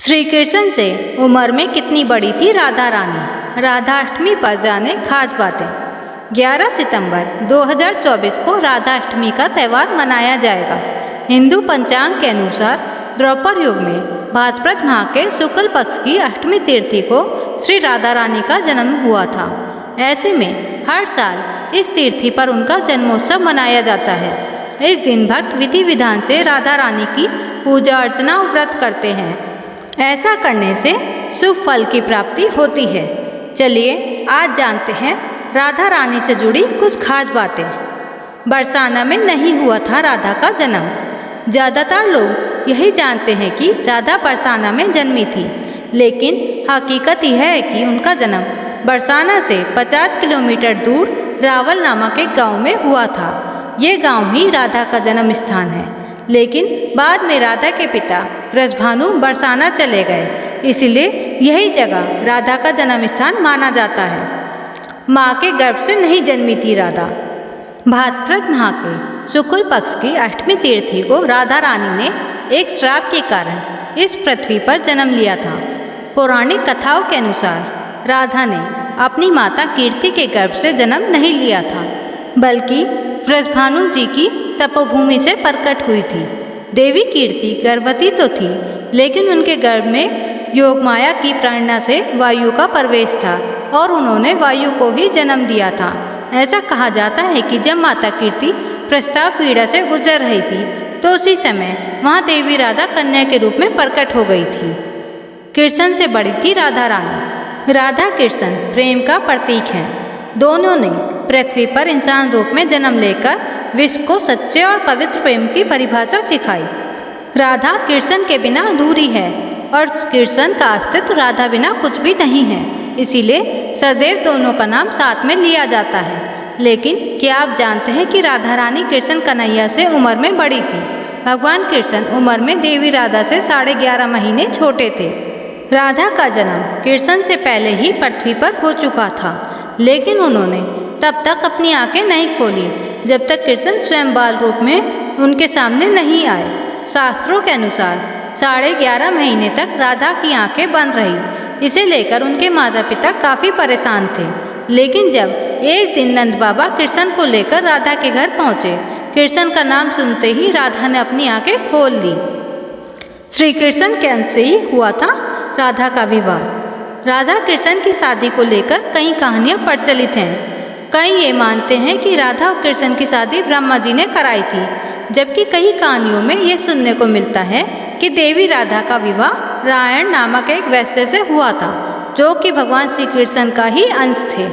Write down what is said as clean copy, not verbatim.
श्री कृष्ण से उम्र में कितनी बड़ी थी राधा रानी। राधाष्टमी पर जाने खास बातें। 11 सितंबर 2024 को राधाष्टमी का त्यौहार मनाया जाएगा। हिंदू पंचांग के अनुसार द्वापर युग में भाद्रपद माह के शुक्ल पक्ष की अष्टमी तिथि को श्री राधा रानी का जन्म हुआ था। ऐसे में हर साल इस तिथि पर उनका जन्मोत्सव मनाया जाता है। इस दिन भक्त विधि विधान से राधा रानी की पूजा अर्चना और व्रत करते हैं। ऐसा करने से शुभ फल की प्राप्ति होती है। चलिए आज जानते हैं राधा रानी से जुड़ी कुछ खास बातें। बरसाना में नहीं हुआ था राधा का जन्म। ज़्यादातर लोग यही जानते हैं कि राधा बरसाना में जन्मी थी, लेकिन हकीकत यह है कि उनका जन्म बरसाना से 50 किलोमीटर दूर रावल नामक एक गांव में हुआ था। ये गांव ही राधा का जन्म स्थान है, लेकिन बाद में राधा के पिता वृषभानु बरसाना चले गए, इसलिए यही जगह राधा का जन्म स्थान माना जाता है। माँ के गर्भ से नहीं जन्मी थी राधा। भाद्रपद माह के शुक्ल पक्ष की अष्टमी तिथि को राधा रानी ने एक श्राप के कारण इस पृथ्वी पर जन्म लिया था। पौराणिक कथाओं के अनुसार राधा ने अपनी माता कीर्ति के गर्भ से जन्म नहीं लिया था, बल्कि वृषभानु जी की तपोभूमि से प्रकट हुई थी। देवी कीर्ति गर्भवती तो थी, लेकिन उनके गर्भ में योगमाया की प्रेरणा से वायु का प्रवेश था और उन्होंने वायु को ही जन्म दिया था। ऐसा कहा जाता है कि जब माता कीर्ति प्रसव पीड़ा से गुजर रही थी, तो उसी समय वहाँ देवी राधा कन्या के रूप में प्रकट हो गई थी। कृष्ण से बड़ी थी राधा रानी। राधा कृष्ण प्रेम का प्रतीक हैं। दोनों ने पृथ्वी पर इंसान रूप में जन्म लेकर विश्व को सच्चे और पवित्र प्रेम की परिभाषा सिखाई। राधा कृष्ण के बिना अधूरी है और कृष्ण का अस्तित्व राधा बिना कुछ भी नहीं है, इसीलिए सदैव दोनों का नाम साथ में लिया जाता है। लेकिन क्या आप जानते हैं कि राधा रानी कृष्ण कन्हैया से उम्र में बड़ी थी? भगवान कृष्ण उम्र में देवी राधा से 11.5 महीने छोटे थे। राधा का जन्म कृष्ण से पहले ही पृथ्वी पर हो चुका था, लेकिन उन्होंने तब तक अपनी आंखें नहीं खोली जब तक कृष्ण स्वयं बाल रूप में उनके सामने नहीं आए। शास्त्रों के अनुसार 11.5 महीने तक राधा की आंखें बंद रही। इसे लेकर उनके माता पिता काफ़ी परेशान थे, लेकिन जब एक दिन नंद बाबा कृष्ण को लेकर राधा के घर पहुँचे, कृष्ण का नाम सुनते ही राधा ने अपनी आंखें खोल ली। श्री कृष्ण के अंश से ही हुआ था राधा का विवाह। राधा कृष्ण की शादी को लेकर कई कहानियाँ प्रचलित हैं। कई ये मानते हैं कि राधा और कृष्ण की शादी ब्रह्मा जी ने कराई थी, जबकि कई कहानियों में ये सुनने को मिलता है कि देवी राधा का विवाह रायण नामक एक वैश्य से हुआ था, जो कि भगवान श्री कृष्ण का ही अंश थे।